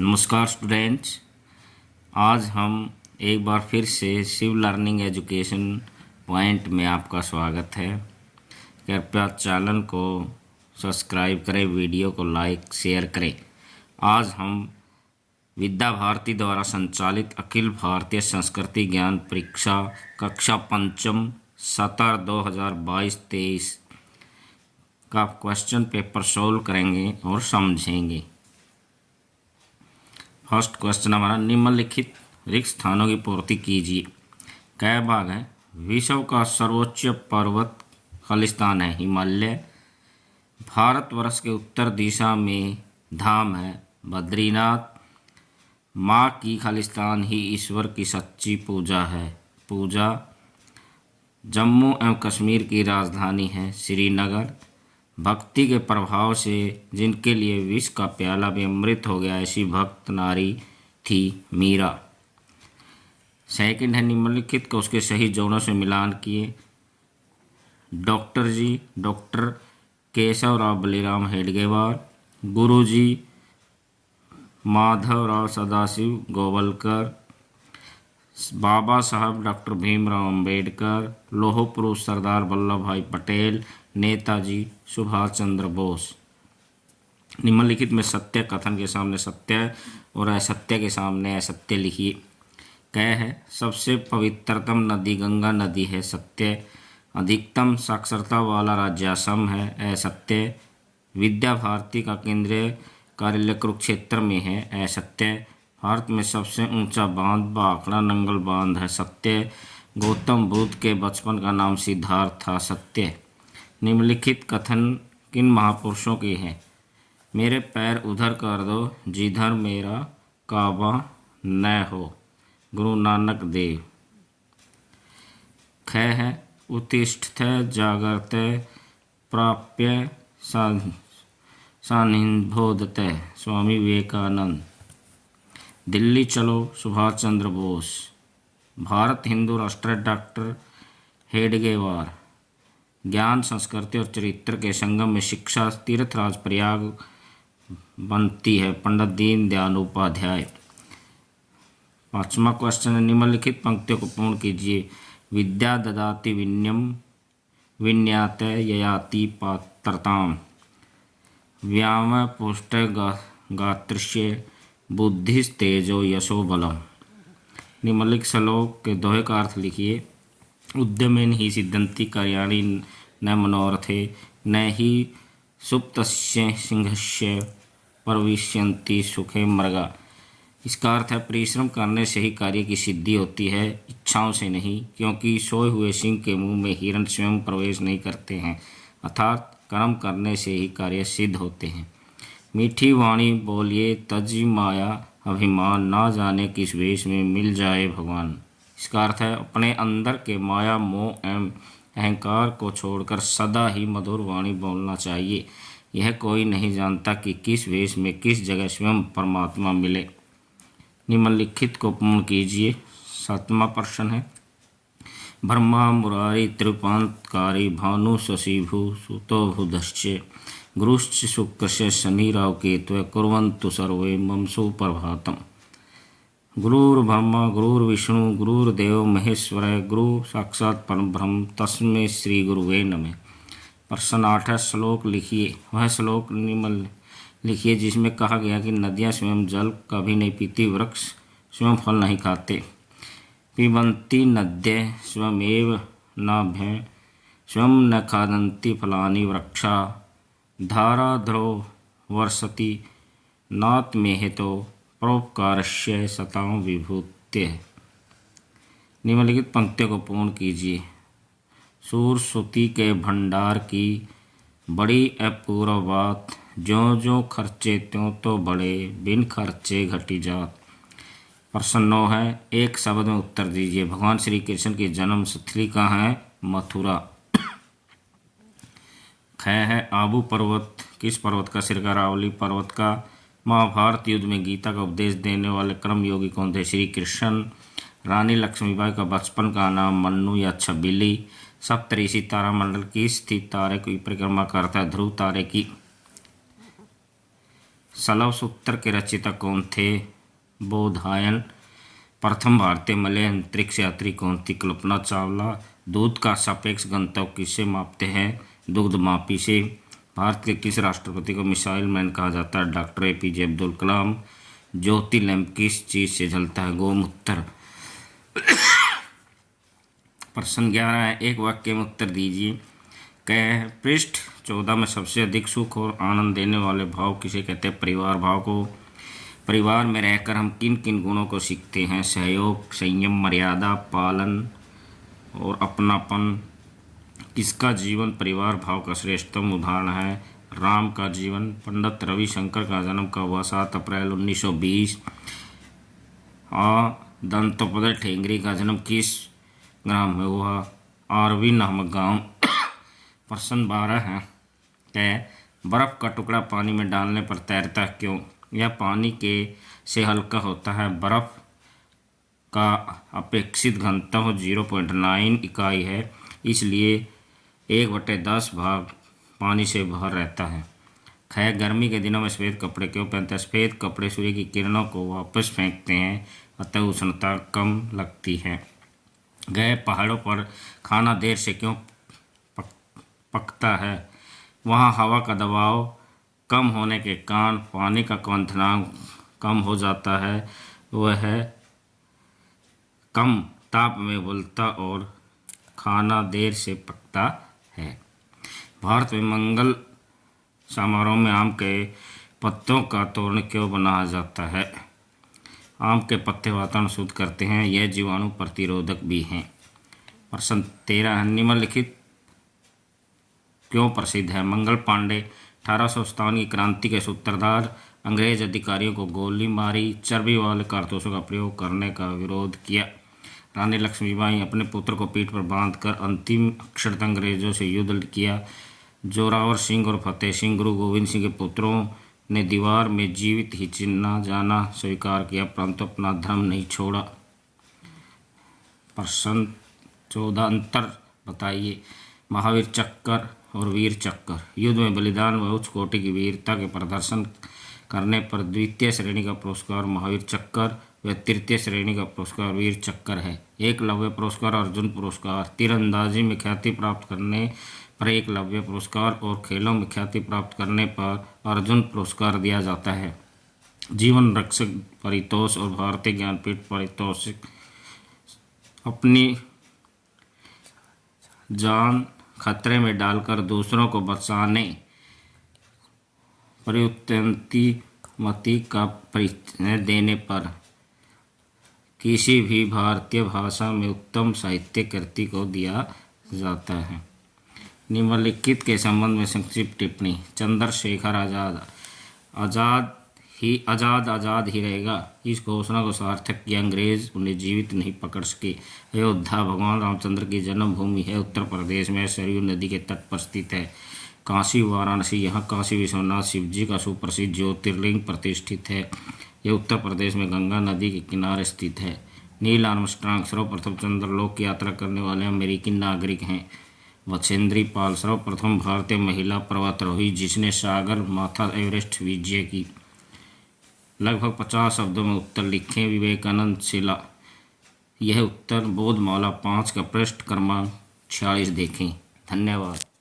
नमस्कार स्टूडेंट्स। आज हम एक बार फिर से शिव लर्निंग एजुकेशन पॉइंट में आपका स्वागत है। कृपया चैनल को सब्सक्राइब करें, वीडियो को लाइक शेयर करें। आज हम विद्या भारती द्वारा संचालित अखिल भारतीय संस्कृति ज्ञान परीक्षा कक्षा पंचम सत्र 2022-23 का क्वेश्चन पेपर सोल्व करेंगे और समझेंगे। फर्स्ट क्वेश्चन हमारा, निम्नलिखित रिक्त स्थानों की पूर्ति कीजिए। कै भाग है? विश्व का सर्वोच्च पर्वत खालिस्तान है हिमालय। भारतवर्ष के उत्तर दिशा में धाम है बद्रीनाथ। माँ की खालिस्तान ही ईश्वर की सच्ची पूजा है पूजा। जम्मू एवं कश्मीर की राजधानी है श्रीनगर। भक्ति के प्रभाव से जिनके लिए विष का प्याला भी अमृत हो गया, ऐसी भक्त नारी थी मीरा। सेकंड है, निम्नलिखित को उसके सही जोड़ों से मिलान किए। डॉक्टर जी डॉक्टर केशवराव बलिराम हेडगेवार। गुरु जी माधवराव सदाशिव गोवलकर। बाबा साहब डॉक्टर भीमराव अंबेडकर। लौह पुरुष सरदार वल्लभ भाई पटेल। नेताजी सुभाष चंद्र बोस। निम्नलिखित में सत्य कथन के सामने सत्य और असत्य के सामने असत्य लिखिए। कै है? सबसे पवित्रतम नदी गंगा नदी है सत्य। अधिकतम साक्षरता वाला राज्य असम है असत्य। विद्या भारती का केंद्रीय कार्यालय कुरुक्षेत्र में है असत्य। भारत में सबसे ऊंचा बांध भाखड़ा नंगल बांध है सत्य। गौतम बुद्ध के बचपन का नाम सिद्धार्थ था सत्य। निम्नलिखित कथन किन महापुरुषों के हैं? मेरे पैर उधर कर दो जिधर मेरा काबा न हो, गुरु नानक देव। ख है? उत्तिष्ठत जागृत प्राप्य सानिबोधत स्वामी विवेकानंद। दिल्ली चलो सुभाष चंद्र बोस। भारत हिंदू राष्ट्र डॉक्टर हेडगेवार। ज्ञान संस्कृति और चरित्र के संगम में शिक्षा तीर्थराज प्रयाग बनती है पंडित दीनदयाल उपाध्याय। पांचवा क्वेश्चन है, निम्नलिखित पंक्तियों को पूर्ण कीजिए। विद्या ददाति विनयम विन्यात ययाति पात्रताम। व्याम पुष्ट गात्रस्य बुद्धिस्तेजो यशो बलम। निम्नलिखित श्लोक के दोहे का अर्थ लिखिए। उद्यमेन ही सिद्धन्ति कार्याणि न मनोरथे न ही सुप्तस्य सिंहस्य प्रविश्यन्ति सुखे मृगा। इसका अर्थ है, परिश्रम करने से ही कार्य की सिद्धि होती है, इच्छाओं से नहीं, क्योंकि सोए हुए सिंह के मुंह में हिरण स्वयं प्रवेश नहीं करते हैं। अर्थात कर्म करने से ही कार्य सिद्ध होते हैं। मीठी वाणी बोलिए तजी माया अभिमान, ना जाने किस वेश में मिल जाए भगवान। इसका अर्थ है, अपने अंदर के माया मोह एवं अहंकार को छोड़कर सदा ही मधुर वाणी बोलना चाहिए। यह कोई नहीं जानता कि किस वेश में किस जगह स्वयं परमात्मा मिले। निम्नलिखित को पूर्ण कीजिए। सातवां प्रश्न है, ब्रह्मा मुरारी त्रिपांतकारी भानु शशिभु सुतो बुधश्च गुरुश्च शुक्रस्य शनि राव केतु कुर्वन्तु सर्वे मम सुप्रभातम्। गुरुर्ब्रह्मा गुरुर्विष्णु गुरुर्देव महेश्वर गुरु साक्षात् परब्रह्म तस्मै श्री गुरुवे नमः। प्रश्न 8 है, श्लोक लिखिए। वह श्लोक निम्न लिखिए जिसमें कहा गया कि नदियाँ स्वयं जल कभी नहीं पीती, वृक्ष स्वयं फल नहीं खाते। पिबन्ति नद्यः स्वयमेव नाभ्यः स्वयं न खादन्ति फलानि वृक्षा। धाराधरो वर्षति नात्मेहेतो परोपकारस्य सतां विभूत्यः। निम्नलिखित पंक्तियों को पूर्ण कीजिए। सूरश्रुति के भंडार की बड़ी अपूर्व बात, ज्यों ज्यों खर्चे त्यों तो बड़े, बिन खर्चे घटी जात। प्रश्न 9 है, एक शब्द में उत्तर दीजिए। भगवान श्री कृष्ण की जन्म स्थली कहाँ है? मथुरा। ख है, आबू पर्वत किस पर्वत का सिर? अरावली पर्वत का। महाभारत युद्ध में गीता का उपदेश देने वाले कर्म योगी कौन थे? श्री कृष्ण। रानी लक्ष्मीबाई का बचपन का नाम मन्नू या छबीली। सप्तऋषि तारामंडल की स्थित तारे की परिक्रमा करता है? ध्रुव तारे की। सलव सूत्र के रचयिता कौन थे? बोधायन। प्रथम भारतीय मलय अंतरिक्ष यात्री कौन थी? कल्पना चावला। दूध का सापेक्ष घनत्व किससे मापते हैं? दुग्ध मापी से। भारत के किस राष्ट्रपति को मिसाइल मैन कहा जाता है? Doctor APJ Abdul Kalam. ज्योति लैंप किस चीज से जलता है? गोमूत्र। प्रश्न 11 है, एक वाक्य में उत्तर दीजिए। कह पृष्ठ 14 में सबसे अधिक सुख और आनंद देने वाले भाव किसे कहते हैं? परिवार भाव को। परिवार में रहकर हम किन किन गुणों को सीखते हैं? सहयोग, संयम, मर्यादा, पालन और अपनापन। किसका जीवन परिवार भाव का श्रेष्ठतम उदाहरण है? राम का जीवन। पंडित रविशंकर का जन्म कब हुआ? 7 अप्रैल 1920। दंतोपध्याय ठेंगरी का जन्म किस ग्राम में हुआ? आरवी नामक गांव। प्रश्न 12 है, बर्फ का टुकड़ा पानी में डालने पर तैरता क्यों? यह पानी के से हल्का होता है। बर्फ का अपेक्षित घनत्व 0.9 इकाई है, इसलिए 1/10 भाग पानी से भर रहता है। खैर, गर्मी के दिनों में सफ़ेद कपड़े क्यों पहनते हैं? सफ़ेद कपड़े सूर्य की किरणों को वापस फेंकते हैं, अतः उष्णता कम लगती है। गए पहाड़ों पर खाना देर से क्यों पकता है? वहाँ हवा का दबाव कम होने के कारण पानी का क्वथनांक कम हो जाता है, वह कम ताप में उबलता और खाना देर से पकता है। भारत में मंगल समारोह में आम के पत्तों का तोरण क्यों बनाया जाता है? आम के पत्ते वातावरण शुद्ध करते हैं, यह जीवाणु प्रतिरोधक भी हैं। प्रश्न 13 है, निम्नलिखित क्यों प्रसिद्ध है? मंगल पांडे 1857 की क्रांति के सूत्रधार। अंग्रेज अधिकारियों को गोली मारी। चर्बी वाले कारतूसों का प्रयोग करने का विरोध किया। रानी लक्ष्मीबाई अपने पुत्र को पीठ पर बांधकर अंतिम अक्षर तक अंग्रेजों से युद्ध किया। जोरावर सिंह और फतेह सिंह गुरु गोविंद सिंह के पुत्रों ने दीवार में जीवित ही चिन्ह जाना स्वीकार किया, परंतु अपना धर्म नहीं छोड़ा। प्रश्न 14 अंतर बताइए। महावीर चक्र और वीर चक्र। युद्ध में बलिदान व उच्च कोटि की वीरता के प्रदर्शन करने पर द्वितीय श्रेणी का पुरस्कार महावीर चक्र व तृतीय श्रेणी का पुरस्कार वीर चक्र है। एकलव्य पुरस्कार, अर्जुन पुरस्कार। तीरंदाजी में ख्याति प्राप्त करने पर एकलव्य पुरस्कार और खेलों में ख्याति प्राप्त करने पर अर्जुन पुरस्कार दिया जाता है। जीवन रक्षक परितोष और भारतीय ज्ञानपीठ परितोषिक। अपनी जान खतरे में डालकर दूसरों को बचाने प्रयुक्ति का परिचय देने पर किसी भी भारतीय भाषा में उत्तम साहित्य कृति को दिया जाता है। निम्नलिखित के संबंध में संक्षिप्त टिप्पणी। चंद्रशेखर आज़ाद ही रहेगा, इस घोषणा को सार्थक किया। अंग्रेज उन्हें जीवित नहीं पकड़ सके। अयोध्या भगवान रामचंद्र की जन्मभूमि है। उत्तर प्रदेश में सरयू नदी के तट पर स्थित है। काशी वाराणसी, यहाँ काशी विश्वनाथ शिवजी का सुप्रसिद्ध ज्योतिर्लिंग प्रतिष्ठित है। यह उत्तर प्रदेश में गंगा नदी के किनारे स्थित है। नील आर्मस्ट्रांग सर्वप्रथम चंद्रलोक की यात्रा करने वाले अमेरिकी नागरिक हैं। बछेंद्री पाल सर्वप्रथम भारतीय महिला पर्वतारोही जिसने सागर माथा एवरेस्ट विजय की। लगभग 50 शब्दों में उत्तर लिखें। विवेकानंद शिला। यह उत्तर बोधमाला 5 का पृष्ठ क्रमांक 46 देखें। धन्यवाद।